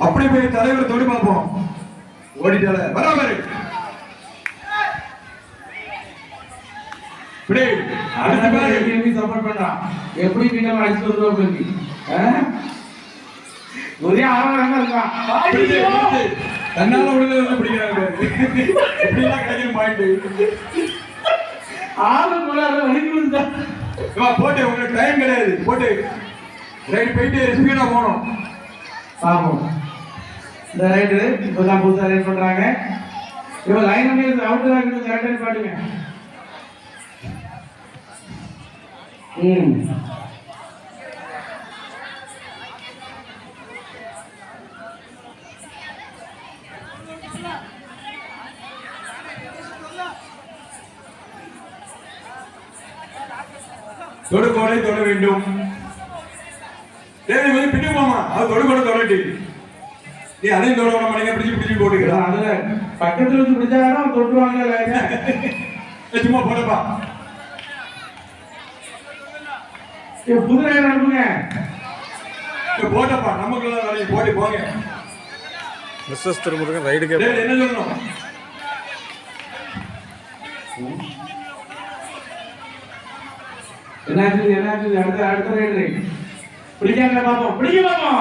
அப்படி போய் தலைவர் தொடு பார்ப்போம். ஓடிட்டால பராபரு சப்போர்ட் பண்றான். எப்படி நீங்க அடிச்சு வருவோம் ஒரே ஆர்வம் இருக்கான். தன்னால விடுதலை பிடிக்கிறாங்க. எப்படிலாம் கிடைக்கும் பாயிண்ட் ஆர்வம் போறாரு வலிக்குது. போட்டு உங்களுக்கு டைம் கிடையாது. போட்டு ரைட் போயிட்டு ஸ்பீடா போகணும். பாப்போம். இந்த ரைட்டு இப்பதான் புதுசா ரைட் பண்றாங்க. இவ லைன் பண்ணி அவுட் ஆகிட்டு கரெக்டா பாட்டுங்க. தொடுகோடை தொட வேண்டும். தேவை வந்து பிடி போமா. அது தொடுகோடை தொடட்டி நீ அதையும் தொட விட மாட்டீங்க. பிடிச்சி பிடிச்சி போட்டுக்கலாம். அதுல பக்கத்துல வச்சு பிடிச்சாலும் தொட்டுவாங்க. சும்மா போடப்பா. புது ரைடு அனுப்புங்க. போட்டப்பா நமக்குள்ள வேலையை போட்டு போங்க. மிஸ்ஸஸ் திருமுருகன் ரைடுக்கு என்ன சொல்லணும்? என்னாச்சு அடுத்த ரைடு பிடிக்காம பாப்போம். பிடிக்க பாப்போம்.